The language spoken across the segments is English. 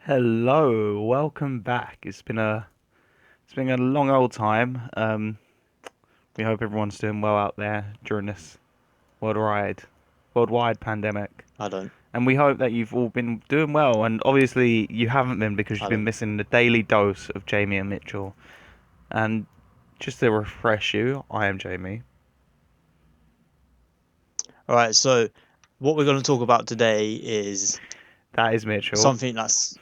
Hello, welcome back. It's been a long old time. We hope everyone's doing well out there during this worldwide worldwide pandemic. I don't. And we hope that you've all been doing well. And obviously you haven't been because you've I been don't. missing the daily dose of Jamie and Mitchell. And just to refresh you, I am Jamie. All right. So, what we're going to talk about today is That is Mitchell. something that's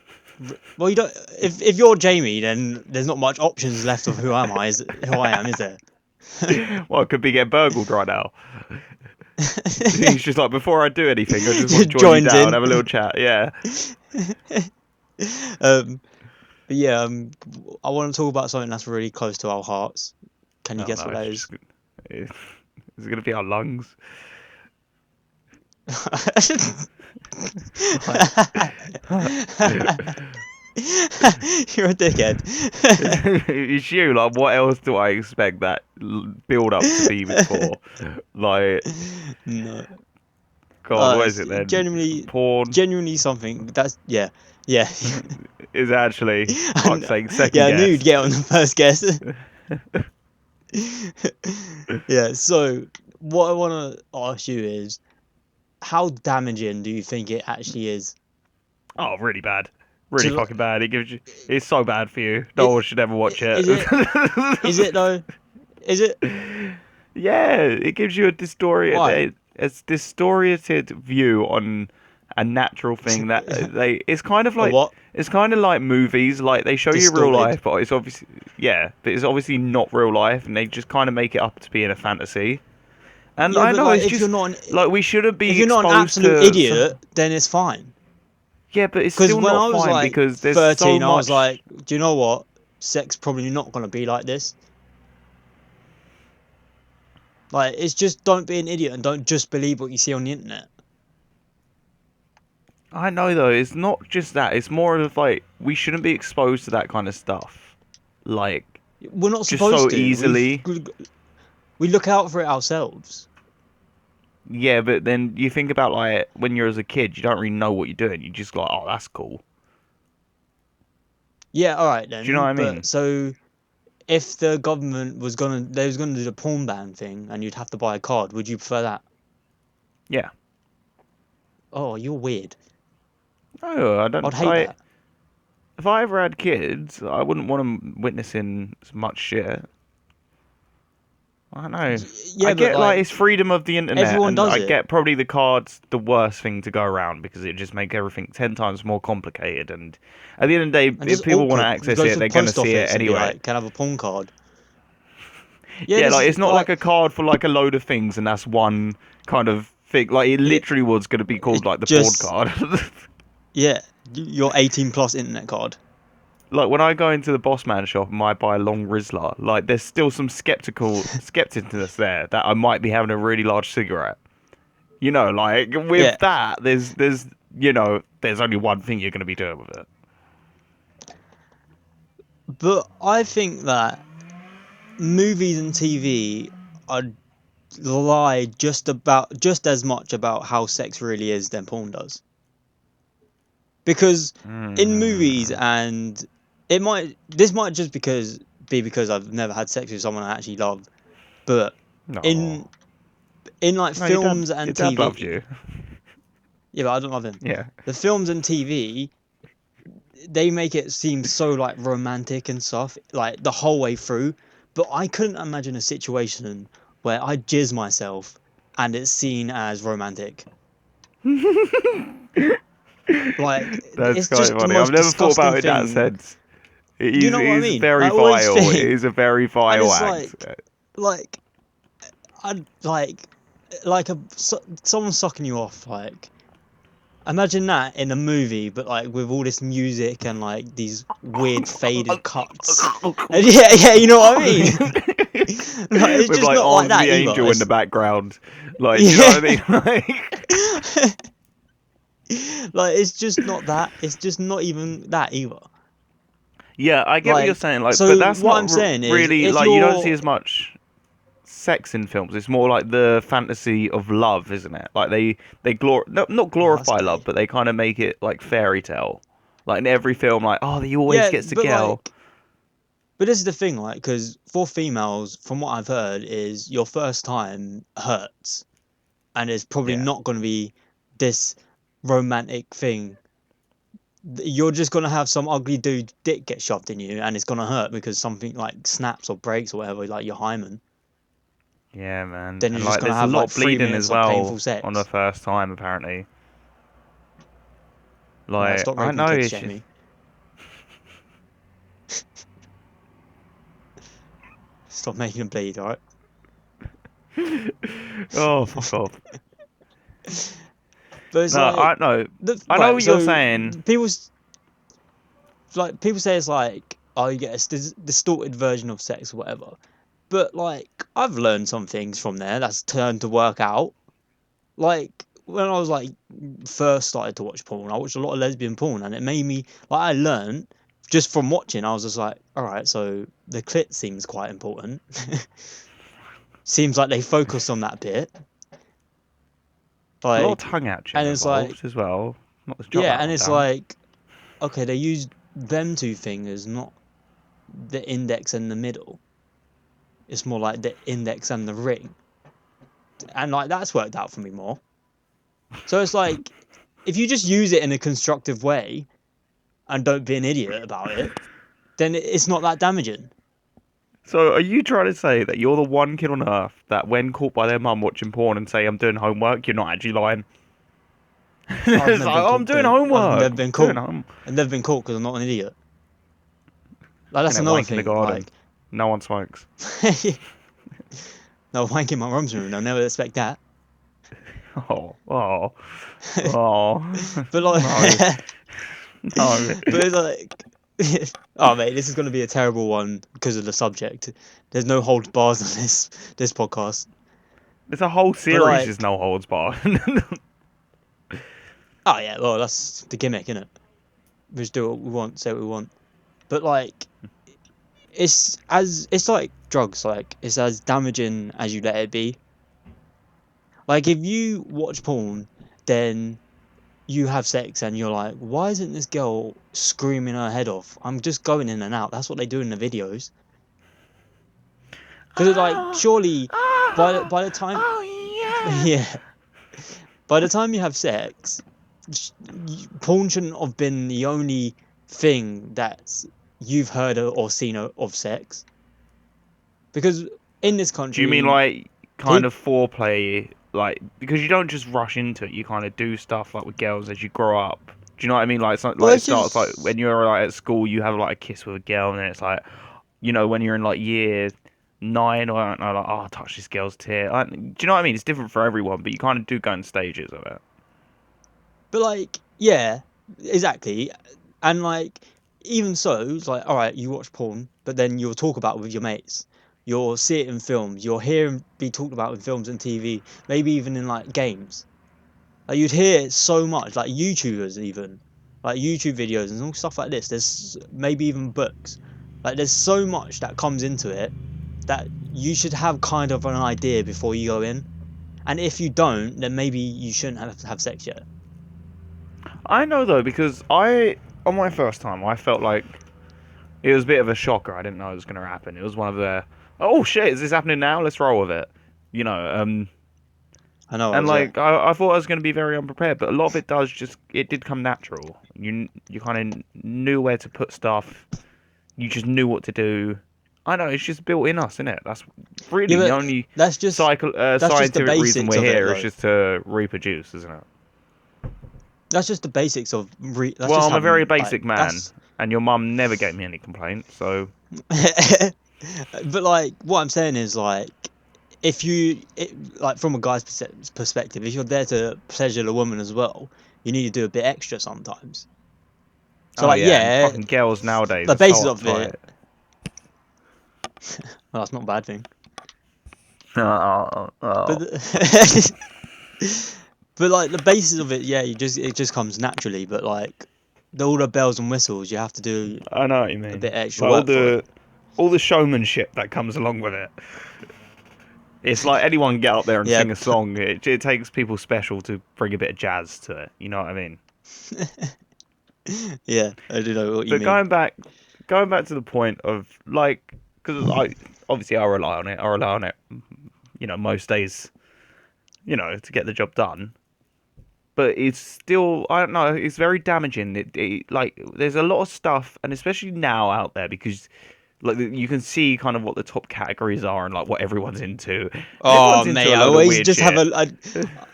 well, you don't. If you're Jamie, then there's not much options left of who am I? Who I am? Is there? Well, it could be getting burgled right now. He's just like, before I do anything, I just want to Just join you joins down, in. have a little chat. Yeah. um, but yeah, I want to talk about something that's really close to our hearts. Can you Oh guess no, what it's that just is? it's, it's gonna be our lungs. Like, You're a dickhead. it's you. Like, what else do I expect that build up to be for? Like, No. God, what is It's it then? genuinely, Porn genuinely something. That's yeah. is actually, fuck's And sake, second yeah, I knew you'd guess. get on the first guess. Yeah. So what I want to ask you is, how damaging do you think it actually is Oh, really bad. Really to fucking bad. It gives you. It's so bad for you. No it? one should ever watch it. Is it? Is it though? Is it? Yeah, it gives you Why? a distorted view on a natural thing that they. A what? It's kind of like movies. Like they show you real Distorted. life, but it's obviously but it's obviously not real life, and they just kind of make it up to be in a fantasy. And Yeah, I but know like, it's just like we shouldn't if be you're not an exposed absolute to idiot, some. then it's fine. Yeah, but it's Because still when not I was fine like because there's so 13, I was much. like, do you know what? Sex probably not gonna be like this. Like, it's just don't be an idiot and don't just believe what you see on the internet. I know though, it's not just that. It's more of like we shouldn't be exposed to that kind of stuff, like We're not just so supposed to. easily. We look out for it ourselves. Yeah, but then you think about like when you're as a kid, you don't really know what you're doing. You just like, oh, that's cool. Yeah, all right Do you know what then. I But mean? so if the government they was gonna do the porn ban thing, and you'd have to buy a card, would you prefer that? Yeah. Oh, you're weird. No, I I'd don't hate like. that. If I ever had kids, I wouldn't want them witnessing as much shit. I don't know. I Yeah, but get like like it's freedom of the internet, everyone and does I it. get probably the card's the worst thing to go around because it just make everything 10 times more complicated. And at the end of the day, And if just people want to awkward. You access go it, to the they're gonna post see it office and be anyway. like, "Can I have a porn card?" Yeah, Yeah, this like is it's not like like a card for like a load of things, and that's one kind of thing. Like it yeah, literally was gonna be called it's like the porn just card. yeah, your 18 plus internet card. Like when I go into the Boss Man shop and I buy a long Rizla, like there's still some skepticism there that I might be having a really large cigarette. You know, like Yeah, with that, there's only one thing you're gonna be doing with it. but I think that movies and TV are lie just as much about how sex really is than porn does. Because in movies Mm, and it might this might just because I've never had sex with someone I actually love, but no, in in like no, films your and dad loves you. TV, yeah, but I don't love him. Yeah, The films and TV, they make it seem so like romantic and stuff, like the whole way through. But I couldn't imagine a situation where I jizz myself and it's seen as romantic. Like that's it's quite just the funny. I've most never thought disgusting about it in that thing. sense. You know It what I is mean? very I always vile. It think, is a very and vile it's act. like I like someone sucking you off. Like imagine that in a movie, but like with all this music and like these weird faded cuts. And yeah, you know what I mean. Like, it's With just like not like Arms of that the either. Angel in the It's background. Like, do you know yeah, what I mean? Like, like it's just not that. It's just not even that either. yeah, I get what you're Like saying. Like, but so, that's what not I'm saying is, really if like you don't see you're as much sex in films. It's more like the fantasy of love, isn't it? Like they not oh, that's glorify love, gay. but they kind of make it like fairy tale. Like in every film, like, oh, he always Yeah, gets the but girl. like, but this is the thing, like, because for females, from what I've heard, is your first time hurts, and it's probably Yeah. not going to be this romantic thing. You're just going to have some ugly dude dick get shoved in you, and it's going to hurt because something like snaps or breaks or whatever, like your hymen. Yeah, man. Then And you're just like, going to there's a have lot like of three bleeding as minutes of well painful on the sex. first time, apparently. Yeah, Like, stop I raping know kids, it's just. Jamie. Stop making them bleed, alright? Oh, fuck off. But it's No, like I know. the I know right. what you're So saying. people say it's like, oh, you get a distorted version of sex or whatever. But like I've learned some things from there that's turned to work out. Like when I was like first started to watch porn, I watched a lot of lesbian porn, and it made me like I learned just from watching. I was just like, all right, so the clit seems quite important. Seems like they focus on that bit, There's a lot of like, tongue action and it's like, involved as well. Not to jot yeah, that and one it's down. like, okay, they use them two fingers, not the index and the middle. It's more like the index and the ring, and like that's worked out for me more. So it's like if you just use it in a constructive way and don't be an idiot about it, then it's not that damaging. So, are you trying to say that you're the one kid on earth that, when caught by their mum watching porn and say, I'm doing homework, you're not actually lying? I've It's never like, been oh, I'm caught doing doing. I've never homework. been Doing caught. home. I've never been caught because I'm not an idiot. Like In that's that another wank in the thing. garden. Like, No one smokes. no wank in my mum's room. They'll never expect that. Oh, oh, oh. But like, No, no. but it's like, oh mate, this is going to be a terrible one because of the subject. There's no holds bars on this podcast. There's a whole But series, is like, no holds barred. oh yeah, well that's the gimmick, isn't it? We just do what we want, say what we want. But like, it's like drugs. Like it's as damaging as you let it be. Like if you watch porn, then you have sex and you're like, why isn't this girl screaming her head off? I'm just going in and out. That's what they do in the videos. Because like Oh, surely oh, by the time oh, yeah, by the time you have sex, porn shouldn't have been the only thing that you've heard or seen of sex. Because in this Do you mean country, like kind people of foreplay, like because you don't just rush into it, you kind of do stuff like with girls as you grow up. Do you know what I mean? Like something well, like it it's starts like just when you're like at school, you have like a kiss with a girl, and then it's like, when you're in like year 9 or I don't know, like, oh, touch this girl's tear. Do you know what I mean? It's different for everyone, but you kind of do go in stages of it. but like, yeah, exactly. And like, even so, it's like, all right, you watch porn, but then you'll talk about it with your mates. You'll see it in films. You'll hear it be talked about in films and TV, maybe even in like games. Like you'd hear it so much, like YouTubers even, like YouTube videos and all stuff like this. There's maybe even books. Like there's so much that comes into it that you should have kind of an idea before you go in. And if you don't, then maybe you shouldn't have sex yet. I know though because on my first time I felt like it was a bit of a shocker. I didn't know it was going to happen. It was one of the, oh shit, is this happening now? Let's roll with it. You know, I know I and was there. like I thought I was going to be very unprepared, but a lot of it it did come natural. You kind of knew where to put stuff. You just knew what to do. I know it's just built in us, isn't it? That's Yeah, really the but only that's just the scientific reason basics we're of it here is though. just to reproduce, isn't it? That's just the basics of that's Well, just I'm a very having like basic man, that's and your mum never gave me any complaints, so but like what I'm saying is like if like from a guy's perspective, if you're there to pleasure the woman as well, you need to do a bit extra sometimes. So oh like yeah, and yeah, fucking girls nowadays the are so basis of it, uptight. well, that's not a bad thing. Oh, But oh. but like the basis of it, yeah, it just comes naturally. But like all the bells and whistles, you have to do I know what you a mean. bit extra Like work for it. all the showmanship that comes along with it. It's like anyone can get up there and Yeah, sing a song. It takes people special to bring a bit of jazz to it. You know what I mean? Yeah, I do know what you But mean. going back to the point of like, because I obviously I rely on it. I rely on it, most days, to get the job done. But it's still, I don't know, it's very damaging. Like, there's a lot of stuff, and especially now out there, because like you can see kind of what the top categories are and like what everyone's into, and Oh everyone's into mate, a I load of always weird just have shit. a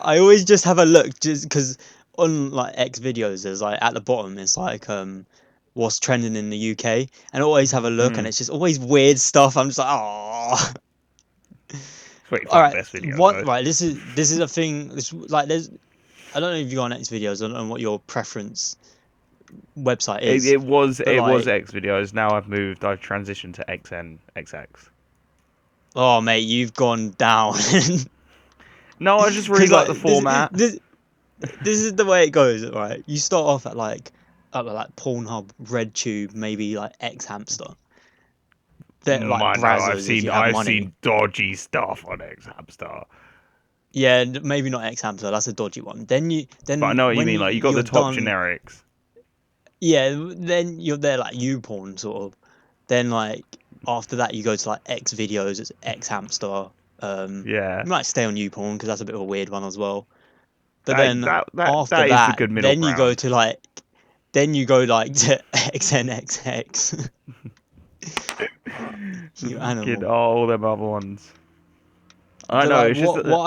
I always just have a look just because on like X videos there's like at the bottom it's like what's trending in the UK and I always have a look and Mm. it's just always weird stuff. I'm just like oh. It's where you All find the right, best videos what though. right? This is a thing. This like there's I don't know if you go on X videos and what your preference website It, is, it was but it was like X videos. Now I've transitioned to XN XX. oh mate, you've gone down. No, I just really Because like the like format. this is the way it goes, right? You start off at like Pornhub, RedTube, maybe like X Hamster. They're like I know Brazzers if you have I've money. seen dodgy stuff on X Hamster, Yeah, maybe not X Hamster. That's a dodgy one. but I Then know what you when mean. Like you got you're the top done, generics. yeah, then you're there like YouPorn sort of. Then like after that you go to like X videos. It's X Hamster. Yeah, You might stay on YouPorn because that's a bit of a weird one as well. But that then that that after that is the that, good middle ground. then you go like to XNXX. You Fucking animal. all them other ones. I But know. like It's just that.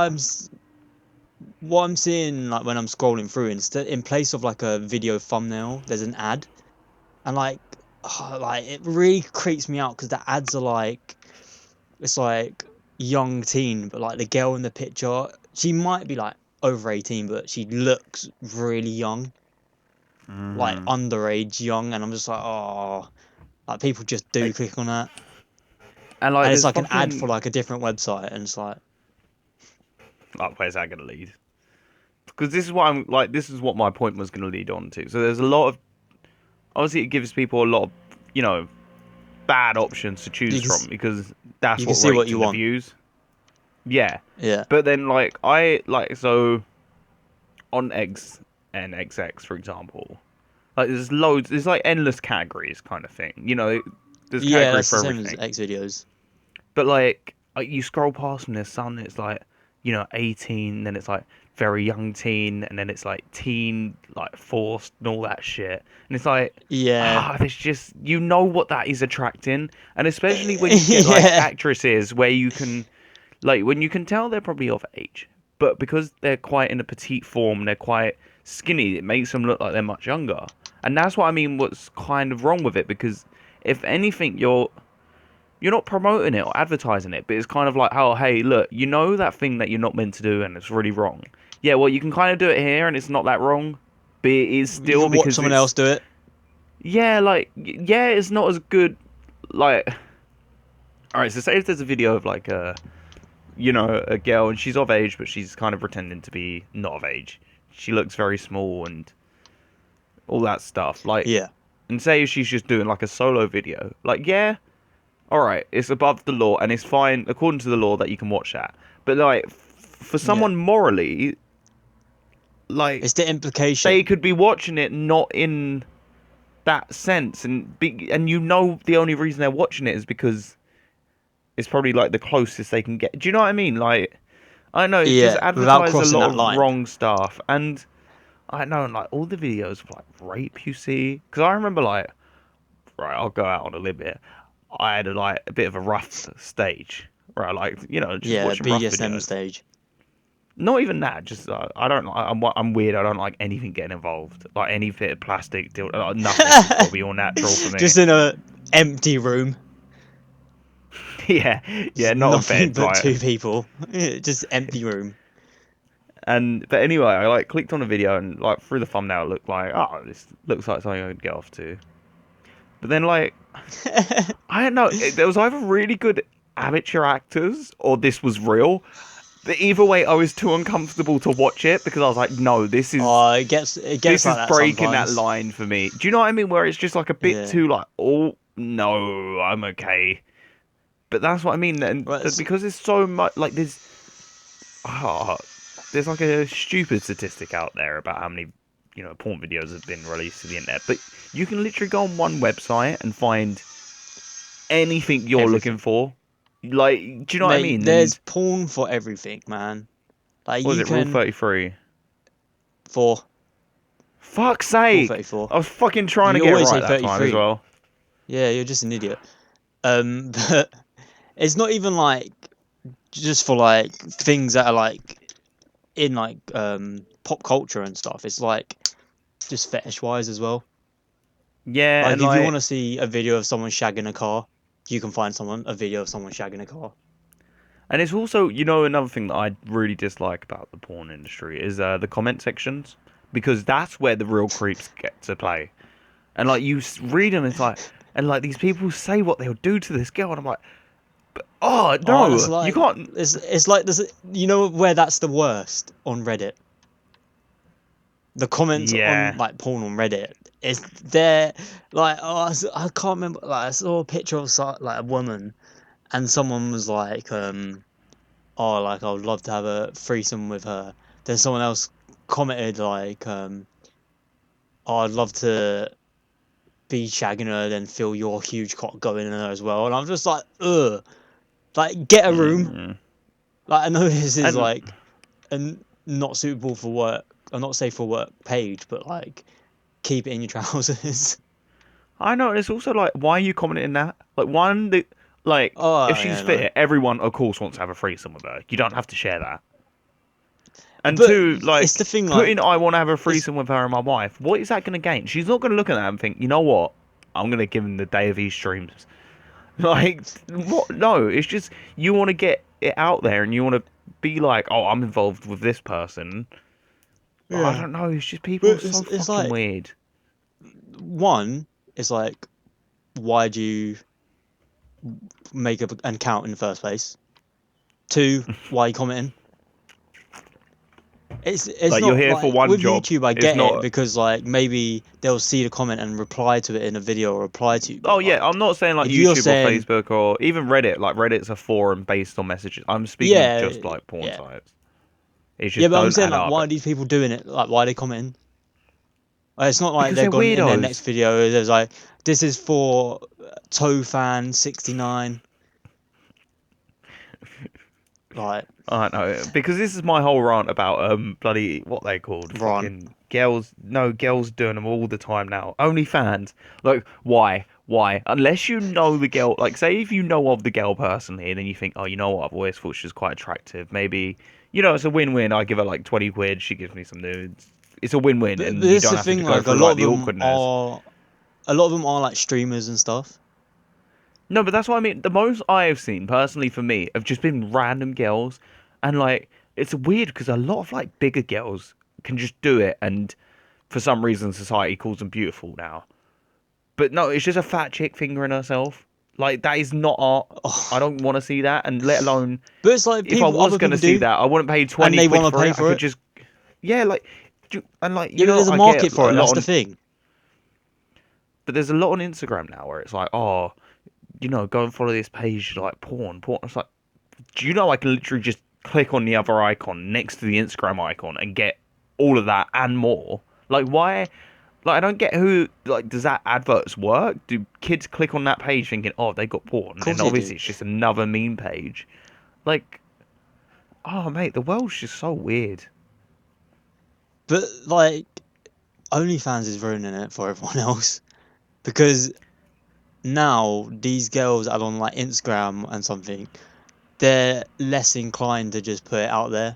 what I'm seeing like when I'm scrolling through instead in place of like a video thumbnail, there's an ad, and like like it really creeps me out because the ads are like it's like young teen, but like the girl in the picture, she might be like over 18, but she looks really young, like Mm. underage young, and I'm just like oh. Like people just do Like, click on that, and like, and it's there's like an ad for fucking like a different website, and it's like, like, where's that gonna lead? Because this is what I'm like. This is what my point was gonna lead on to. So there's a lot of obviously it gives people a lot of you know bad options to choose you can from because that's you can what see what rates you in the want. views. Yeah, Yeah, but then like I like so on eggs and XX for example, like there's loads, there's like endless categories kind of thing. There's yeah, categories that's for the same as everything. X videos. But like you scroll past and there's some that's like 18, then it's like very young teen, and then it's like teen like forced and all that shit. And it's like Yeah, there's just what that is attracting, and especially when you get like yeah, actresses where you can like when you can tell they're probably of age, but because they're quite in a petite form, they're quite skinny, it makes them look like they're much younger. And that's what I mean, what's kind of wrong with it, because if anything, you're not promoting it or advertising it, but it's kind of like, oh, hey, look, that thing that you're not meant to do and it's really wrong. Yeah, well, you can kind of do it here and it's not that wrong, but it is you still can watch because someone else it's, do it. yeah, like, yeah, it's not as good. Like, all right, so say if there's a video of like a girl and she's of age, but she's kind of pretending to be not of age. She looks very small and all that stuff. Like, Yeah, and say she's just doing like a solo video. Like, yeah, all right, it's above the law and it's fine according to the law that you can watch that. But like for yeah. someone morally, like It's the they implication. could be watching it not in that sense, and the only reason they're watching it is because it's probably like the closest they can get. Do you know what I mean? Like I know it just Yeah, without advertises a crossing lot that of line. wrong stuff, and I know like all the videos of like rape you see, because I remember like right, I'll go out on a limb here. I had a bit of a rough stage, right? Like just Yeah, watching rough BDSM videos. stage. Not even that. Just I don't. I'm weird. I don't like anything getting involved. Like any bit of plastic, nothing. It's got to be all natural for me. Just in a empty room, Yeah, just yeah. Not a nothing bed, but like. two people. Just empty room. And but anyway, I like clicked on a video and like through the thumbnail, it looked like this looks like something I could get off to. But then like I don't know. There was either really good amateur actors or this was real. But either way, I was too uncomfortable to watch it because I was like, no, Oh, it gets this like is that breaking that sometimes. line for me. Do you know what I mean? Where it's just like a bit Yeah. too like, oh no, I'm okay. But that's what I mean, and Well, because there's so much like ah, there's like a stupid statistic out there about how many porn videos have been released to the internet. But you can literally go on one website and find anything you're looking Everything. for. Like, do you know what I Mate, mean? there's And porn for everything, man. Like what was you it, Rule can 33? for Fuck's Rule sake! 34. I was fucking trying to You get it always right say that time as 33. well. Yeah, you're just an idiot. But it's not even like just for like things that are like in like pop culture and stuff. It's like just fetish wise as well. Yeah, Like and if you want like, to see a video of someone shagging a car, you can find a video of someone shagging a car. and it's also, another thing that I really dislike about the porn industry is the comment sections, because that's where the real creeps get to play. And like you read them, it's like, and like these people say what they'll do to this girl, and I'm like, oh Oh, that's no, you like can't. it's like this. You know where that's the worst on Reddit. The comments on Yeah. like porn on Reddit is there. Like I can't remember. Like I saw a picture of like a woman, and someone was like, oh, like I would love to have a threesome with her. Then someone else commented like, oh, I'd love to be shagging her, then feel your huge cock going in her as well. And I'm just like, ugh. Like, get a room. Mm. Like, I know this is And like a not suitable for work, or not safe for work page, but like, keep it in your trousers. I know it's also like, why are you commenting that? Like, one, like, if Oh she's yeah, no. fit, everyone of course wants to have a threesome with her. You don't have to share that. And But two, it's like, the thing, putting like, I want to have a it's threesome with her and my wife. What is that going to gain? She's not going to look at that and think, you know what? I'm going to give him the day of these streams. Like, what? No, it's just you want to get it out there and you want to be like, oh, I'm involved with this person. I yeah. don't know. It's just people are But so it's fucking like weird. one, it's like, why do you make an account in the first place? Two, why are you commenting? It's Like, you're not here for like one with job. YouTube I It's get it not. because like maybe they'll see the comment and reply to it in a video or reply to you, Oh but yeah, I'm like not saying like if you're YouTube or saying Facebook or even Reddit. Like Reddit's a forum based on messages. I'm speaking of yeah, just like porn yeah. sites. It's Yeah, just but I'm don't saying add like up why are these people doing it? Like why are they commenting? Like, it's not like because they're they're gone in their next weirdos. video there's like this is for Toe Fan 69 like I don't know because this is my whole rant about bloody what they called Ron. fucking girls. No, girls doing them all the time now. OnlyFans. Like why? Why? Unless you know the girl. Like say if you know of the girl personally, then you think, oh, you know what? I've always thought she was quite attractive. Maybe it's a win-win. I give her like 20 quid. She gives me some nudes. It's a win-win, But and you this is don't the have to thing, go like through like the awkwardness. a lot of them are like streamers and stuff. No, but that's what I mean. The most I have seen personally for me have just been random girls, and like it's weird because a lot of like bigger girls can just do it, and for some reason society calls them beautiful now. But no, it's just a fat chick fingering herself. Like that is not art. I Oh. don't want to see that, and let alone But it's like if I people, was other gonna people see do, that, I wouldn't pay and 20 they quid want to for pay it. I for could it. just yeah, like and like Yeah, but there's a I get market a for it. lot That's the on, thing. but there's a lot on Instagram now where it's like, oh, go and follow this page like porn. It's like, do you know I can literally just click on the other icon next to the Instagram icon and get all of that and more? Like, why? Like, I don't get who. Like, does that adverts work? Do kids click on that page thinking, oh, they got Of porn? course And they do. obviously, it's just another meme page. Like, oh, mate, the world's just so weird. But like OnlyFans is ruining it for everyone else because now these girls are on like Instagram and something, they're less inclined to just put it out there.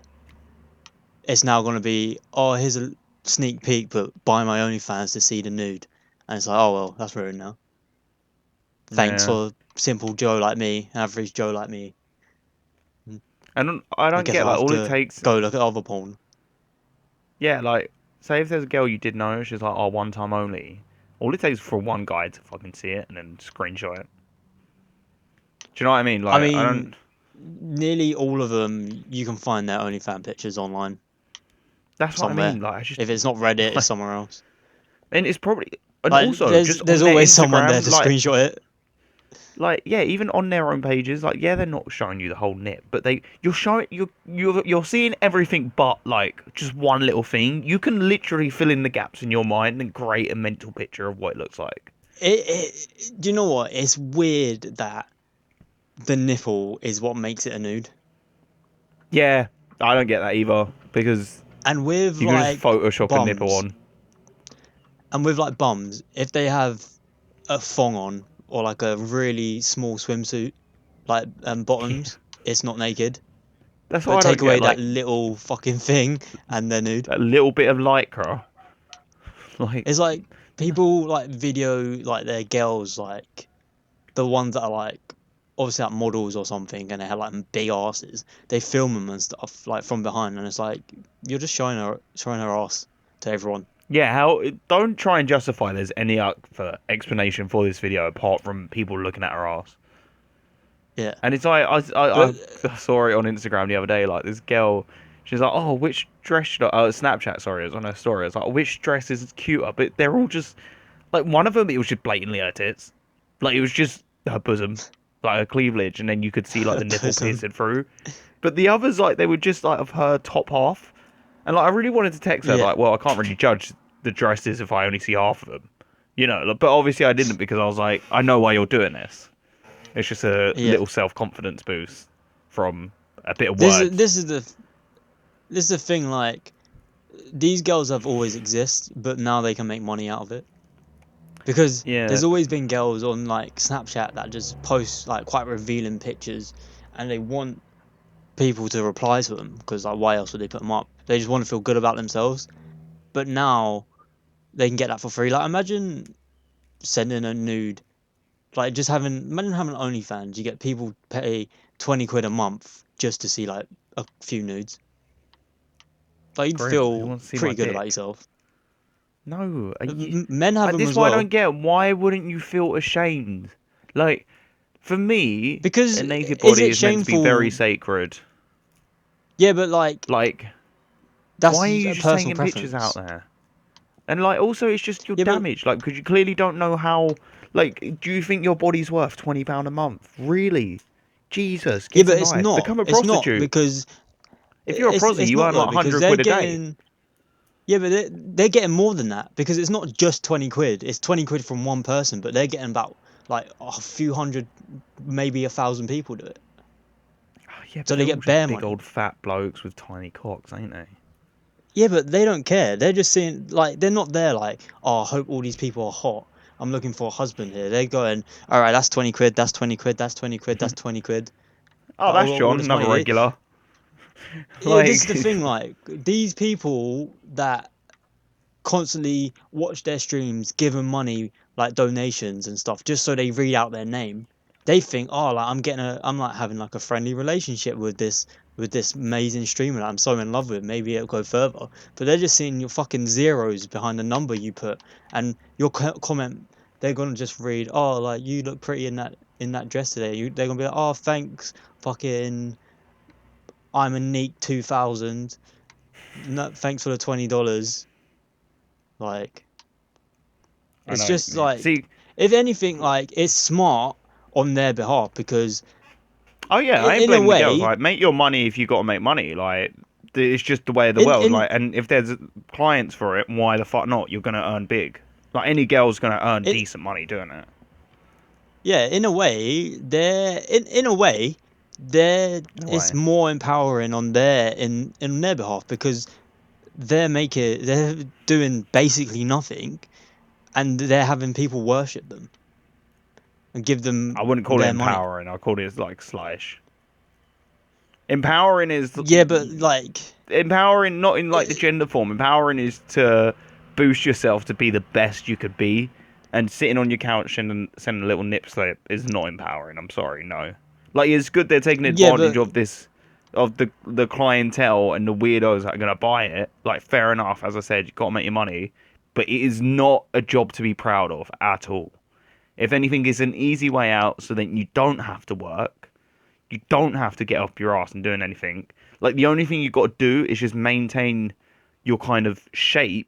It's now going to be, oh, here's a sneak peek, but buy my OnlyFans to see the nude. And it's like, oh, well, that's ruined now. Thanks Yeah. for simple Joe like me, average Joe like me. And I I don't guess get, I like, have all it to takes. go look at other porn. Yeah, like, say if there's a girl you did know, she's like, oh, one time only. All it takes for one guy to fucking see it and then screenshot it. Do you know what I mean? I Like, I don't. mean, nearly all of them, you can find their OnlyFans pictures online That's what I somewhere. mean. Like, I just. If it's not Reddit, it's somewhere else. And it's probably. And Like, also, just there's on their always someone there Instagram, to like. screenshot it. like yeah, even on their own pages, like yeah, they're not showing you the whole nip, but you're seeing everything but like just one little thing. You can literally fill in the gaps in your mind and create a mental picture of what it looks like. Do you know what? It's weird that the nipple is what makes it a nude. Yeah, I don't get that either because And with you can just like Photoshop a nipple bums, on. if they have a thong on or like a really small swimsuit, like Yeah, bottoms, it's not naked. that's what But I take don't get. away that Like little fucking thing and they're nude. a little bit of lycra, like It's like no. people like video like their girls like the ones that are like obviously like models or something and they have like big asses. They film them and stuff like from behind and it's like you're just showing her ass to everyone. Yeah, how? Don't try and justify there's any for explanation for this video apart from people looking at her ass. Yeah. And it's like But I saw it on Instagram the other day. Like this girl, she's like, "Oh, which dress should I?" Oh, Snapchat. Sorry, it was on her story. It's like, "Which dress is cuter?" But they're all just like one of them. It was just blatantly her tits. Like it was just her bosom, like her cleavage, and then you could see like the nipple bosom. piercing through. But the others, like they were just like of her top half. And like I really wanted to text her, Yeah. like, "Well, I can't really judge the dresses if I only see half of them." You know, like, but obviously I didn't because I was like, I know why you're doing this. It's just a Yeah. little self-confidence boost from a bit of This is words. this is the this is the thing like these girls have always exist, but now they can make money out of it. Because Yeah, there's always been girls on like Snapchat that just post like quite revealing pictures and they want people to reply to them because like why else would they put them up? They just want to feel good about themselves. But now they can get that for free. Like imagine sending a nude, like just having imagine having OnlyFans. You get people pay 20 quid a month just to see like a few nudes. Like you'd grim. Who feel wants to see my pretty good about dick? yourself. No, Men have them this is as why I don't well get. Why wouldn't you feel ashamed? Like, for me, because a naked is body it is meant to be very shameful? sacred. Yeah, but like Like, why are that's you a just personal taking pictures out preference. there? And like, also, it's just you're Yeah, but damaged. Like, because you clearly don't know how. Like, do you think your body's worth £20 a month? Really? Jesus, yeah, get a but it's life. not. Become a It's not prostitute. because If you're a prosy, it's you not earn like though because 100 they're quid a day. getting yeah, but they're getting more than that because it's not just 20 quid. It's 20 quid from one person, but they're getting about like a few hundred, maybe 1,000 people do it. Oh, yeah, So but they they're all get just bare big money. old fat blokes with tiny cocks, ain't they? Yeah, but they don't care. They're just seeing like they're not there like, oh, I hope all these people are hot. I'm looking for a husband here. They're going, all right, that's 20 quid, that's 20 quid, that's 20 quid, that's 20 quid. Oh, Like that's all John, this another money. regular. This is Like, the thing. Like these people that constantly watch their streams, give them money like donations and stuff, just so they read out their name. They think, oh, like I'm like having like a friendly relationship with this amazing streamer that I'm so in love with. Maybe it'll go further. But they're just seeing your fucking zeros behind the number you put, and your comment. They're gonna just read, oh, like you look pretty in that dress today. They're gonna be like, oh, thanks, fucking. I'm a neat 2000. No, thanks for the $20. Like I it's know what you just mean. like, See, if anything, like it's smart on their behalf because oh yeah, I ain't in a blaming the girls. way, Like, make your money if you got to make money. Like, it's just the way of the world. in Like, and if there's clients for it, why the fuck not? You're gonna earn big. Like, any girl's gonna earn in decent money doing it. yeah, in a way, in a way, they're In a it's way, more empowering on in their behalf because they're doing basically nothing and they're having people worship them and give I them wouldn't call it their money. empowering. I call it like slash. Empowering is Yeah, but like empowering, not in like the it, gender form. Empowering is to boost yourself to be the best you could be, and sitting on your couch and sending a little nip slip is not empowering. I'm sorry, no. Like it's good they're taking yeah, advantage but of this, of the clientele and the weirdos that are gonna buy it. Like fair enough, as I said, you gotta make your money, but it is not a job to be proud of at all. If anything, it's an easy way out so that you don't have to work, you don't have to get up your ass and doing anything. Like the only thing you've got to do is just maintain your kind of shape.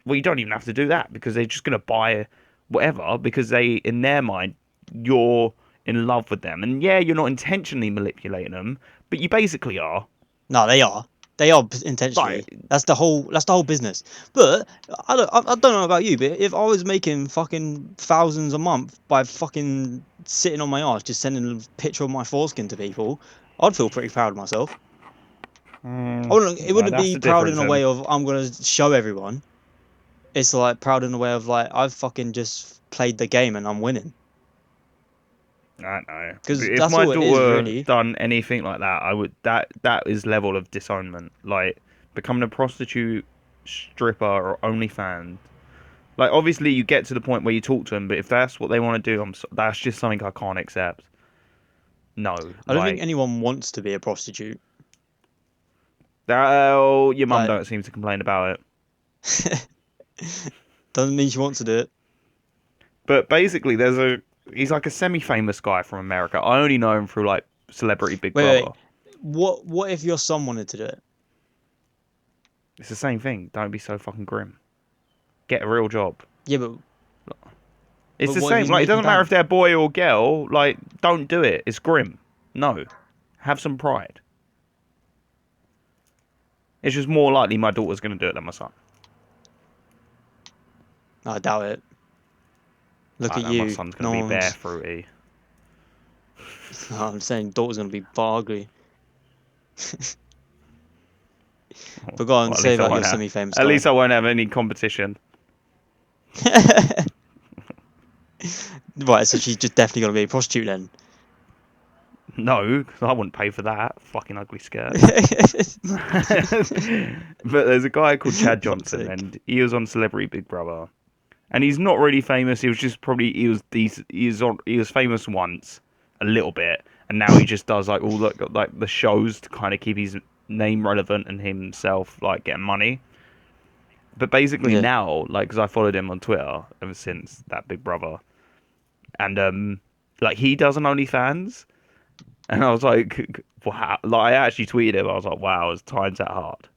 Well, you don't even have to do that because they're just gonna buy whatever because they, in their mind, you're in love with them. And yeah, you're not intentionally manipulating them, but you basically are. No, they are. They are Like, intentionally. That's the whole. That's the whole business. But I don't know about you, but if I was making fucking thousands a month by fucking sitting on my ass, just sending a picture of my foreskin to people, I'd feel pretty proud of myself. I wouldn't. It well, wouldn't that's be the proud in difference. a And way of I'm gonna show everyone. It's like proud in a way of like I've fucking just played the game and I'm winning. I don't know. Because If that's my all it is, daughter really. done anything like that, I would. That is level of disownment. Like becoming a prostitute, stripper, or OnlyFans. Like obviously, you get to the point where you talk to them, but if that's what they want to do, that's just something I can't accept. No, I don't think like anyone wants to be a prostitute. that. Oh, your mum Like, don't seem to complain about it. doesn't mean she wants to do it. But basically, he's like a semi-famous guy from America. I only know him through like Celebrity Big Wait. Brother. What if your son wanted to do it? It's the same thing. Don't be so fucking grim. Get a real job. Yeah, It's but the what if same. he's Like it making doesn't matter if bank? they're boy or girl. Like don't do it. It's grim. No, have some pride. It's just more likely my daughter's going to do it than my son. I doubt it. Look I at know my you. son's going No to be bare one's. fruity. I'm saying daughter's gonna be bar ugly. But go on, Well, at say least I about won't your have. semi-famous At guy. least I won't have any competition. Right, so she's just definitely gonna be a prostitute then. No, because I wouldn't pay for that. Fucking ugly skirt. But there's a guy called Chad Fuck's Johnson, sake. and he was on Celebrity Big Brother, and he's not really famous. He was just probably he was famous once, a little bit, and now he just does like all the shows to kind of keep his name relevant and himself like getting money. But basically Yeah. now, like, because I followed him on Twitter ever since that Big Brother, and like he does an OnlyFans, and I was like, wow, like I actually tweeted him. I was like, wow, it's times that hard.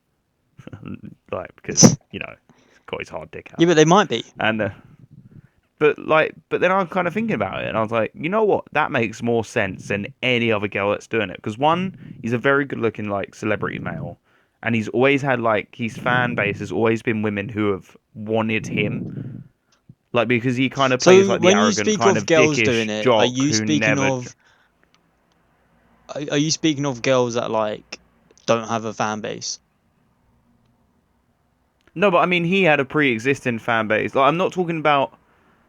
Like because he's got his hard dick Yeah, out, but they might be. and but then I'm kind of thinking about it, and I was like, you know what, that makes more sense than any other girl that's doing it, because one, he's a very good looking like celebrity male, and he's always had like his fan base has always been women who have wanted him, like because he kind of plays So like the when you arrogant speak kind of of girls doing dickish it, are jock you who speaking never. of are you speaking of girls that like don't have a fan base? No, but I mean, he had a pre-existing fan base. Like, I'm not talking about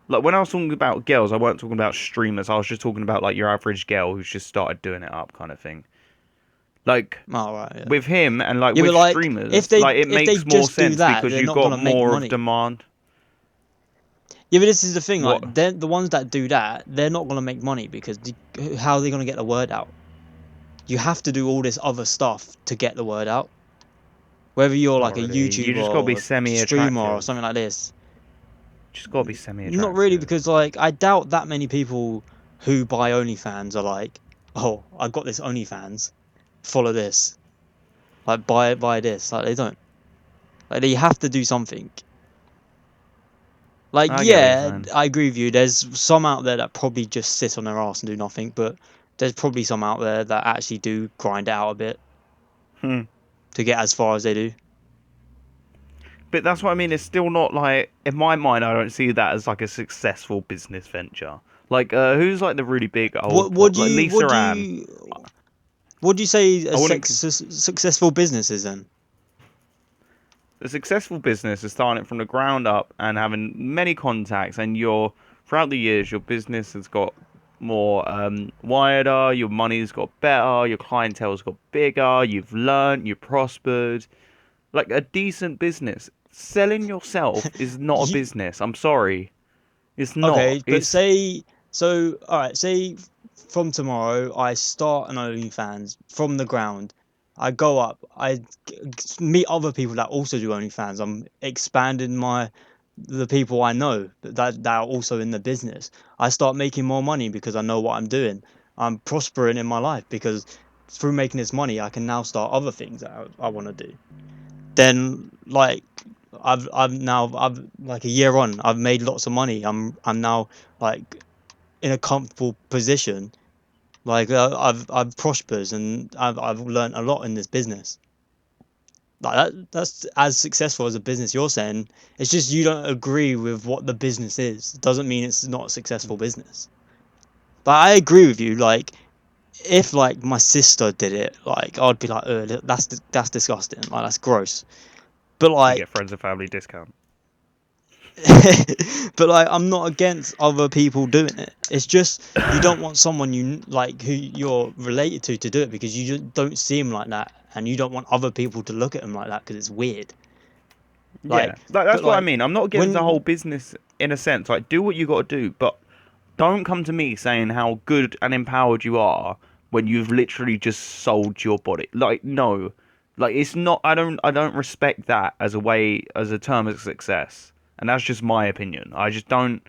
like when I was talking about girls, I weren't talking about streamers. I was just talking about like your average girl who's just started doing it up, kind of thing. Like Oh right, yeah. with him and like Yeah, with but like streamers, like it if they makes more just do sense that, because they're you've not got gonna make more of money. demand. Yeah, but this is the thing. Like, What? the ones that do that, they're not gonna make money because how are they gonna get the word out? You have to do all this other stuff to get the word out. Whether you're Not like a really. You YouTuber just gotta be or a streamer or semi-attractive. something like this. Just gotta be Not really, semi-attractive. because like I doubt that many people who buy OnlyFans are like, oh, I got this OnlyFans, follow this, like buy this. Like they don't. Like they have to do something. Like I get what you're yeah, saying. I agree with you. There's some out there that probably just sit on their ass and do nothing, but there's probably some out there that actually do grind it out a bit Hmm. to get as far as they do. But that's what I mean. It's still not like in my mind. I don't see that as like a successful business venture. Like, who's like the really big old like Lisa Ann? what do you say I a wouldn't. successful business is then? A successful business is starting it from the ground up and having many contacts, and your throughout the years, your business has got more wider. Your money's got better. Your clientele's got bigger. You've learned. You prospered. Like a decent business. Selling yourself is not a You business. I'm sorry. It's not. okay, but It's say so. All right, say from tomorrow I start an OnlyFans from the ground. I go up. Meet other people that also do OnlyFans. I'm expanding the people I know that are also in the business. I start making more money because I know what I'm doing. I'm prospering in my life because through making this money, I can now start other things that I want to do. Then like I've like a year on, I've made lots of money. I'm now like in a comfortable position. Like I've prospered and I've learned a lot in this business. Like that's as successful as a business you're saying. It's just you don't agree with what the business is. It doesn't mean it's not a successful business. But I agree with you. Like if like my sister did it, like I'd be like, that's disgusting. Like that's gross. But You get like, friends and family discount. but like I'm not against other people doing it. It's just you don't want someone you like who you're related to do it because you just don't see him like that, and you don't want other people to look at him like that because it's weird. Yeah, Like, like but that's what I like mean. I'm not against the whole when business in a sense. Like, do what you got to do, but don't come to me saying how good and empowered you are when you've literally just sold your body. Like, no, like it's not. I don't respect that as a way as a term of success, and that's just my opinion. I just don't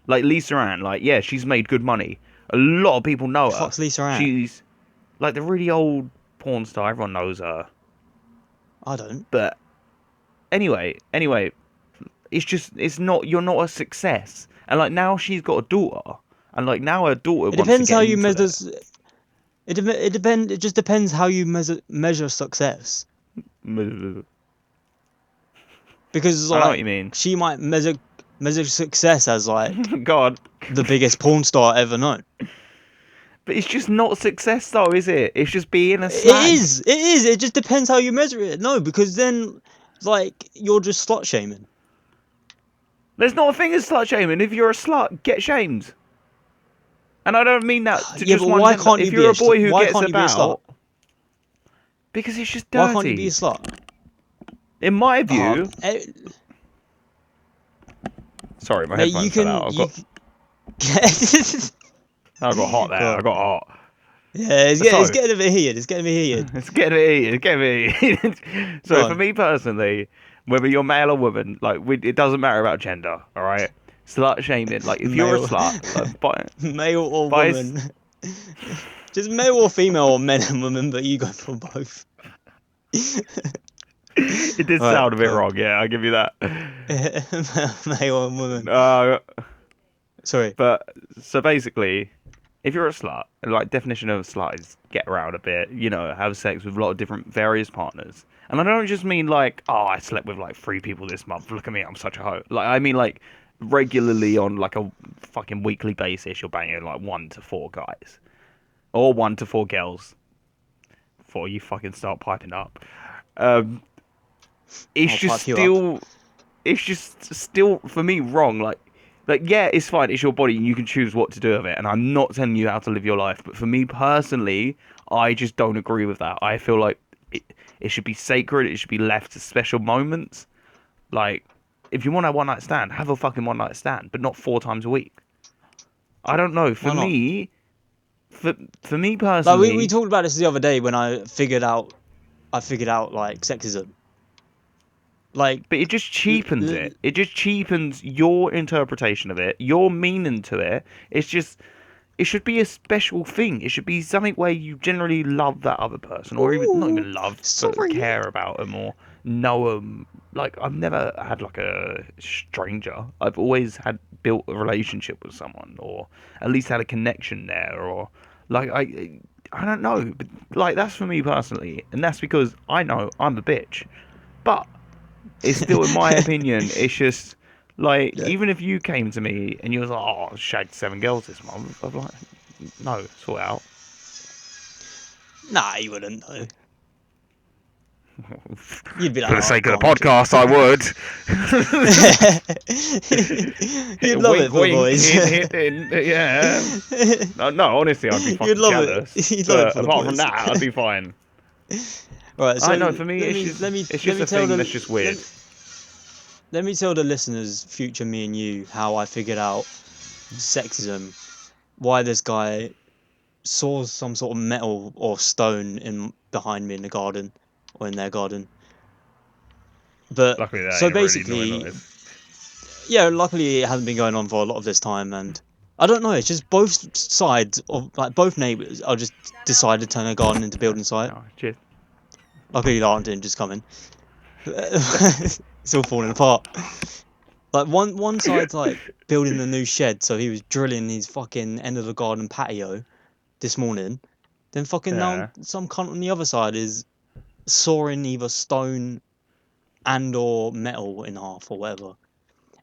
like Lisa Ann. Like, yeah, she's made good money. A lot of people know her. fuck's Lisa Ann, She's like the really old porn star. Everyone knows her. I don't. But anyway, it's not you're not a success. And like now she's got a daughter, and like now her daughter It wants to depends get how you into measure. it. It just depends how you measure success. I Because know what like you mean. she might measure success as like God, the biggest porn star ever known. but it's just not success though, is it? It's just being a It slag. is. It is. It just depends how you measure it. No, because then like you're just slut shaming. There's not a thing as slut shaming. If you're a slut, get shamed. And I don't mean that to Yeah, just but one why gender. can't you If be you're a a boy who why gets can't you be a slut? about, because it's just Why can't you be a dirty. slut? In my Uh, view, eh, sorry, my mate, you headphones fell can out. you. I got hot there. Go I on. got hot. Yeah, it's So getting a bit heated. It's getting a bit heated. it's getting me. It's getting me. Go So for on. me personally, whether you're male or woman, like it doesn't matter about gender. All right, slut shaming. Like if you're a Male, slut, like male or by woman. Just male or female or men and women, but you go for both. it did Right, sound a bit go wrong. Yeah, I'll give you that. on. Male or woman. Uh, Sorry. but so basically, if you're a slut, like definition of a slut is get around a bit, have sex with a lot of different various partners. And I don't just mean like, oh, I slept with like 3 people this month. Look at me, I'm such a hoe. Like I mean like regularly on like a fucking weekly basis, you're banging like 1 to 4 guys or 1 to 4 girls before you fucking start piping up. Um, it's I'll just pipe you up. still for me wrong. Like yeah, it's fine. It's your body, and you can choose what to do with it. And I'm not telling you how to live your life. But for me personally, I just don't agree with that. I feel like it should be sacred. It should be left to special moments. Like if you want a one night stand, have a fucking one night stand, but not 4 times a week. I don't know. Why not? For me Like we personally, talked about this the other day when I figured out like sexism. Like but it just l- cheapens l- it. It just cheapens your interpretation of it, your meaning to it. It's just it should be a special thing. It should be something where you generally love that other person, or even not ooh, even love, but sorry. care about them or know them. Like I've never had like a stranger. I've always had built a relationship with someone, or at least had a connection there, or like I don't know, but like that's for me personally, and that's because I know I'm a bitch, but it's still, in my opinion, it's just like Yeah. even if you came to me and you was like, "Oh, I shagged 7 girls this month," I'm like, "No, sort it out." Nah, you wouldn't though. You'd be like, For the oh, sake go of the on, Joe. podcast, I would. You'd love it Wink, for the wink, boys. hint, hint, hint. Yeah. No, no, honestly, I'd be You'd fucking love it. jealous. You'd love it But for the apart from boys. that, I'd be fine. Right, I so know. For me, let it's me just let me it's let just me a tell thing the that's just let weird. me, let me tell the listeners, future me and you, how I figured out sexism. Why this guy saw some sort of metal or stone in behind me in the garden or in their garden. But Luckily, that so ain't a really annoying basically, noise. yeah, luckily it hasn't been going on for a lot of this time, and I don't know. It's just both sides of like both neighbours are just decided to turn their garden into building site. Oh, cheers. Luckily, the aunt didn't just come in. It's all falling apart. Like one side's like building the new shed, so he was drilling his fucking end of the garden patio this morning. Then fucking now Yeah. some cunt on the other side is sawing either stone and or metal in half or whatever.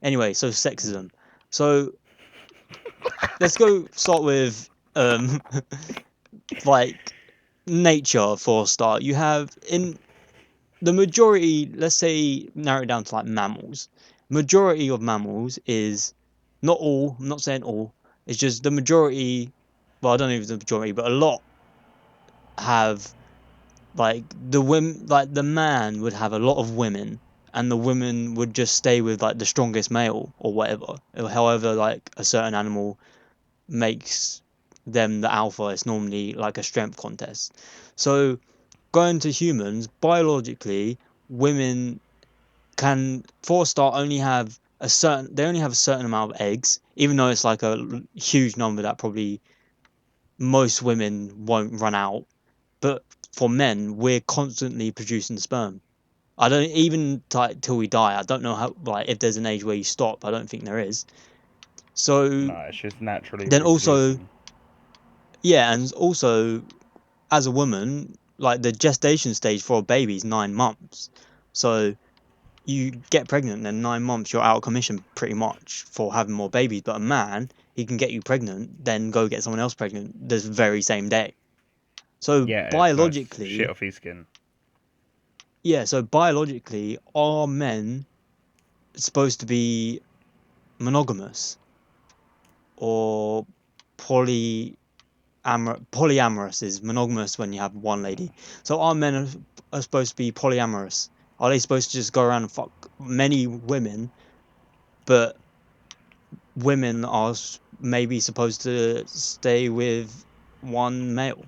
Anyway, so sexism. So let's go start with like nature for a start. You have in the majority, let's say narrow it down to like mammals. Majority of mammals is not all, I'm not saying all, it's just the majority, well I don't know if it's the majority, but a lot have like the women, like the man would have a lot of women and the women would just stay with like the strongest male or whatever. Or however like a certain animal makes them the alpha, it's normally like a strength contest. So going to humans, biologically, women can for a start only have a certain they only have a certain amount of eggs, even though it's like a huge number that probably most women won't run out. But for men, we're constantly producing sperm. I don't even like till we die. I don't know how like if there's an age where you stop. I don't think there is. So No, it's just naturally then also, reproducing. yeah, and also as a woman, like the gestation stage for a baby is 9 months. So you get pregnant, and 9 months you're out of commission pretty much for having more babies. But a man, he can get you pregnant, then go get someone else pregnant the very same day. So Yeah, it's nice shit biologically, off his skin. yeah, so biologically, are men supposed to be monogamous or polyamorous is monogamous when you have one lady. So are supposed to be polyamorous? Are they supposed to just go around and fuck many women, but women are maybe supposed to stay with one male?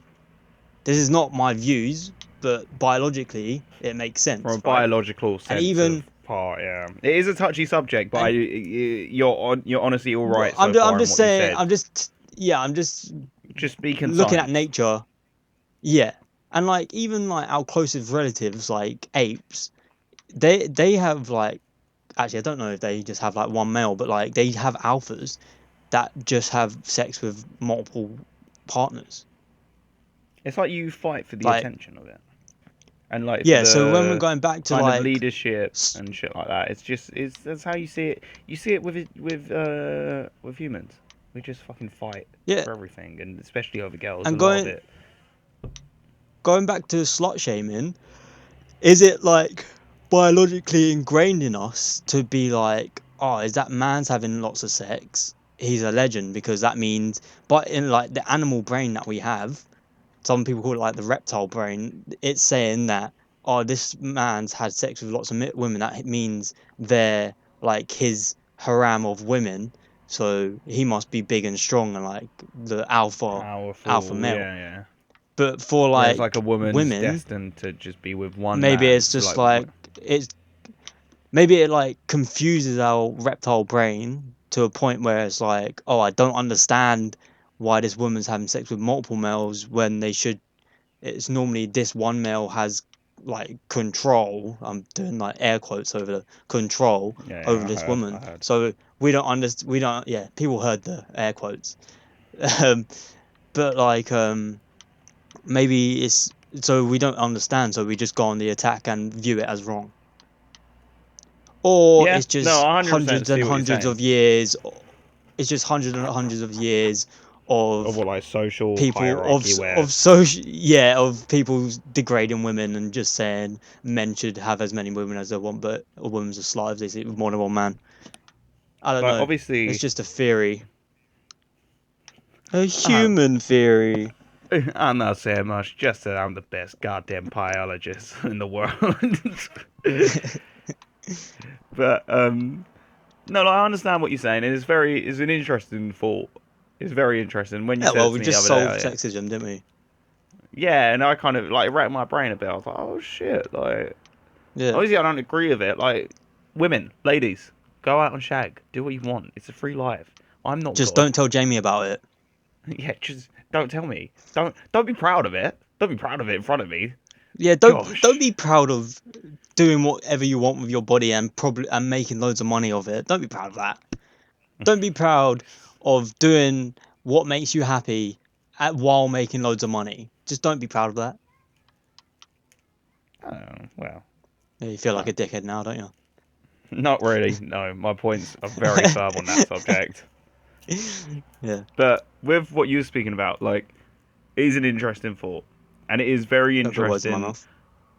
This is not my views, but biologically it makes From a sense, right? biological And sense of even part, yeah, it is a touchy subject, but and you're honestly all right I'm so just, I'm far in just what you saying said. I'm just Just be looking at concise. nature. Yeah. And like even like our closest relatives like apes, they have like actually I don't know if they just have like one male, but like they have alphas that just have sex with multiple partners. It's like you fight for the Like attention of it, and like for yeah, so when we're the going back to kind of like leadership and shit like that. It's that's how you see it. You see it with humans. We just fucking fight yeah, for everything, and especially over girls. A and lot of going it. going back to slut shaming, is it like biologically ingrained in us to be like, oh, is that man's having lots of sex? He's a legend because that means, but in like the animal brain that we have, some people call it like the reptile brain. It's saying that, oh, this man's had sex with lots of women. That means they're like his harem of women. So he must be big and strong and like the alpha Powerful, male. yeah, yeah. But for Whereas like a like woman's women, destined to just be with one maybe man. it's So just like, like it's maybe it like confuses our reptile brain to a point where it's like, oh, I don't understand why this woman's having sex with multiple males when they should. It's normally this one male has like control. I'm doing like air quotes over the control yeah, over yeah, this I woman. heard. So we don't understand. We don't. Yeah, people heard the air quotes. um, but like maybe it's so we don't understand. So we just go on the attack and view it as wrong. Or Yeah, it's no, just I 100% hundreds and see what you're hundreds saying. of years. It's just hundreds and hundreds of years Of of what like social people hierarchy where of social yeah of people degrading women and just saying men should have as many women as they want, but a woman's a slave. They sleep with more than one man. I don't like know. It's obviously just a theory, a um, human theory. I'm not saying much, just that I'm the best goddamn biologist in the world. But no, like, I understand what you're saying. It's an interesting thought. It's very interesting. When you Yeah, said well, it we to me the just other day, solved I, sexism, didn't we? yeah, and I kind of like racked my brain a bit. I was like, oh shit, like Yeah. obviously I don't agree with it. Like women, ladies, go out and shag, do what you want. It's a free life. I'm not Just God. don't tell Jamie about it. Yeah, just don't tell me. Don't be proud of it. Don't be proud of it in front of me. Yeah, don't Gosh. be proud of doing whatever you want with your body and probably and making loads of money of it. Don't be proud of that. Don't be proud of doing what makes you happy while making loads of money. Just don't be proud of that. Oh, well, Yeah, you feel like no. a dickhead now, don't Not really. No, my points are very firm on that subject. you? Yeah, But with what you were speaking about, like, it is an interesting thought, and it is very don't put words in my interesting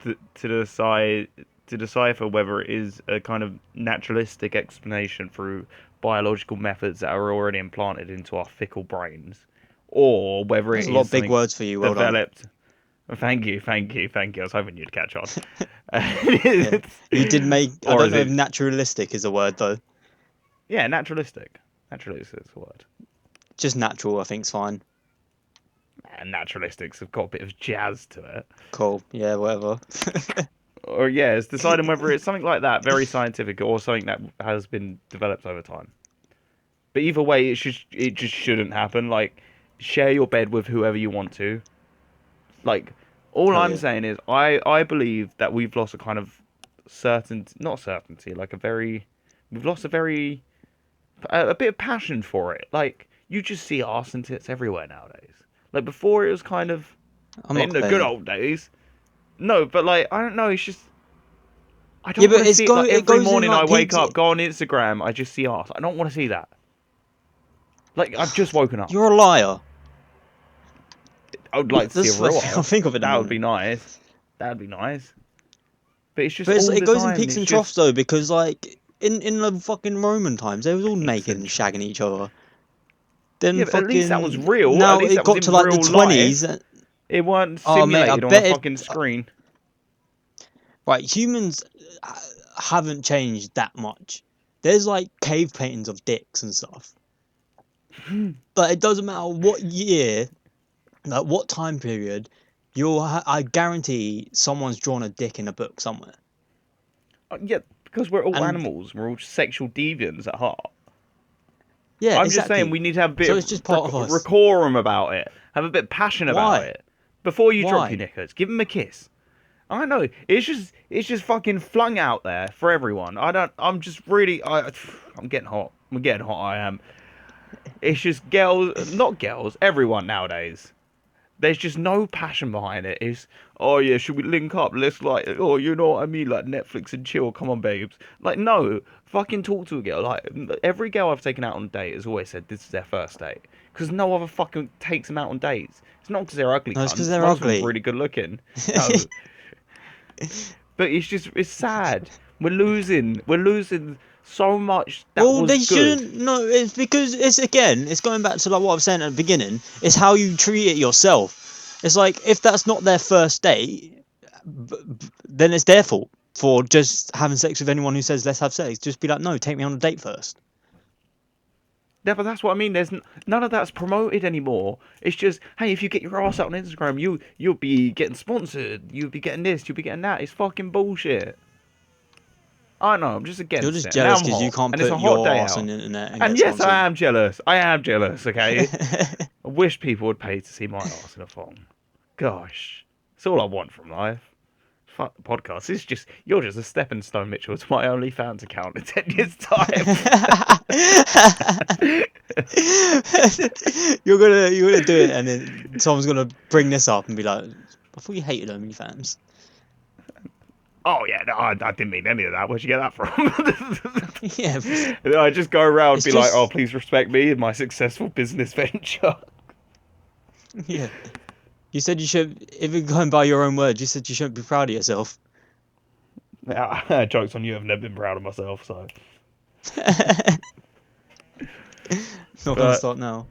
mouth. to decide to decipher whether it is a kind of naturalistic explanation through biological methods that are already implanted into our fickle brains, or whether That's it a lot is of big something words for you. Well done. developed. Thank you, thank you, thank you. I was hoping you'd catch on. Yeah, you did make. I Or don't is know if it? naturalistic is a word though. Yeah, naturalistic. Naturalistic is the word. Just natural, I think's fine. And naturalistics have got a bit of jazz to it. Cool. Yeah, whatever. Or yeah, it's deciding whether it's something like that, very scientific, or something that has been developed over time. But either way, it just shouldn't happen. Like, share your bed with whoever you want to. Like, all Hell I'm yeah. saying is, I believe that we've lost a kind of not certainty, like we've lost a bit of passion for it. Like, you just see arse and tits everywhere nowadays. Like before, it was kind of I'm like not in the good complaining. old days. No, but like I don't know. It's just I Yeah, don't but want to see it. Like it every goes in morning I like wake peaks. up, go on Instagram, I just see arse. I don't want to see that. Like I've just woken up. You're a liar. I would like to see a That's what real I'll arse. think of in the That would be morning. nice. That'd be nice. But it's just But all it the goes in time. peaks It's and troughs just though, because like in the fucking Roman times, they was all peaks naked and and troughs. shagging each other. Then Yeah, but at least that was fucking real. At now least it that was got to in like the real 20s. life. It weren't Oh mate, I simulated on a bet it. fucking screen. Right, humans haven't changed that much. There's like cave paintings of dicks and stuff, but it doesn't matter what year, like what time period. I guarantee someone's drawn a dick in a book somewhere. Yeah, because we're all And animals. We're all sexual deviants at heart. yeah, I'm just saying we exactly. need to have a bit So of it's just part of us. decorum about it. Have a bit of passion about Why? it. Before you drop your Why? knickers, give him a kiss. I don't know. It's just fucking flung out there for everyone. I don't. I'm just really. I'm getting hot. I'm getting hot. I am. It's just girls, not girls. Everyone nowadays. There's just no passion behind it. It's oh yeah, should we link up? Let's like oh you know what I mean, like Netflix and chill. Come on, babes. Like no, fucking talk to a girl. Like every girl I've taken out on a date has always said this is their first date because no other fucking takes them out on dates. It's not because they're ugly No, it's because cunts. they're Most of them are ugly. really good looking. No, but it's sad. We're losing so much that Well, was they good. shouldn't. No, it's because it's going back to like what I was saying at the beginning. It's how you treat it yourself. It's like if that's not their first date, then it's their fault for just having sex with anyone who says let's have sex. Just be like, no, take me on a date first. Yeah, but that's what I mean. None of that's promoted anymore. It's just, hey, if you get your ass out on Instagram, you'll be getting sponsored. You'll be getting this. You'll be getting that. It's fucking bullshit. I know. I'm just You're against just it. Now jealous I'm because you hot, can't and it's put a hot day your ass on out. the internet and And get yes, sponsored. I am jealous. I am jealous. Okay. I wish people would pay to see my ass in a thong. Gosh, it's all I want from life. Fuck the podcast. It's just you're just a stepping stone, Mitchell, to my OnlyFans account in 10 years' time. You're gonna do it, and then someone's gonna bring this up and be like, "I thought you hated OnlyFans." Oh yeah, no, I didn't mean any of that. Where'd you get that from? Yeah, And then I just go around and it's be like, "Oh, just please respect me and my successful business venture." yeah. You said you should, if you're going by your own words, you said you shouldn't be proud of yourself. Jokes on you. I've never been proud of myself, so. Not gonna But start now.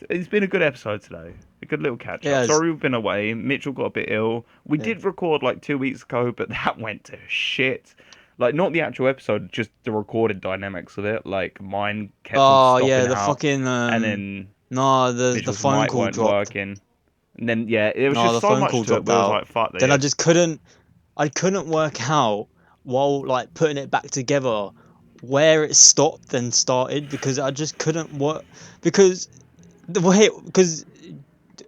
it's been a good episode today. A good little catch up. Yeah, Sorry we've been away. Mitchell got a bit ill. We yeah. did record like 2 weeks ago, but that went to shit. Like not the actual episode, just the recorded dynamics of it. Like mine kept on Oh yeah, stopping the out, fucking and then no, the Mitchell's phone mic call weren't dropped. working. And then yeah, it was No, just the so phone much call to it. dropped We was out. like, fuck Then this. I couldn't work out while like putting it back together where it stopped and started because I just couldn't work because the way because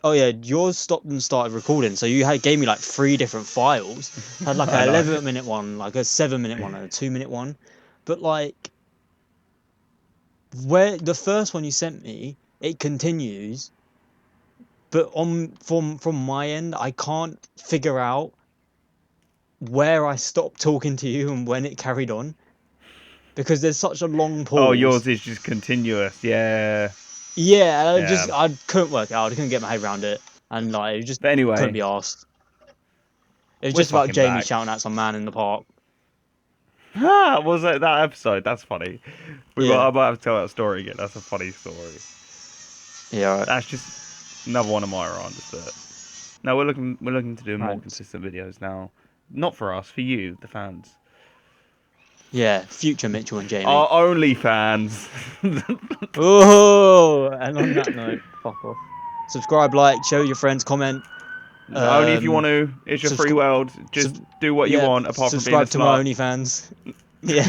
Oh yeah, yours stopped and started recording. So you gave me like 3 different files. Had like I a know. 11-minute one, like a 7-minute one, and a 2-minute one. But like where the first one you sent me, it continues. But on from my end, I can't figure out where I stopped talking to you and when it carried on because there's such a long Oh, pause. yours is just continuous. Yeah, Yeah, yeah. I couldn't work it out. I couldn't get my head around it, and like it just But couldn't anyway, be asked. It was we're just about fucking Jamie back. shouting at some man in the park. Was it that episode? That's funny. Yeah, I might have to tell that story again. That's a funny story. yeah, That's just another one of my rants. But no, we're looking to do more right. consistent videos now. Not for us, for you, the fans. Yeah, future Mitchell and Jamie. Our only fans. Oh, and on that note, fuck off. Subscribe, like, share with your friends, comment. Only if you want Um, to. It's your free subscribe. world. Just Sub- do what you yeah, want, apart from being a subscribe to my slut. OnlyFans. Yeah.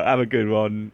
Have a good one.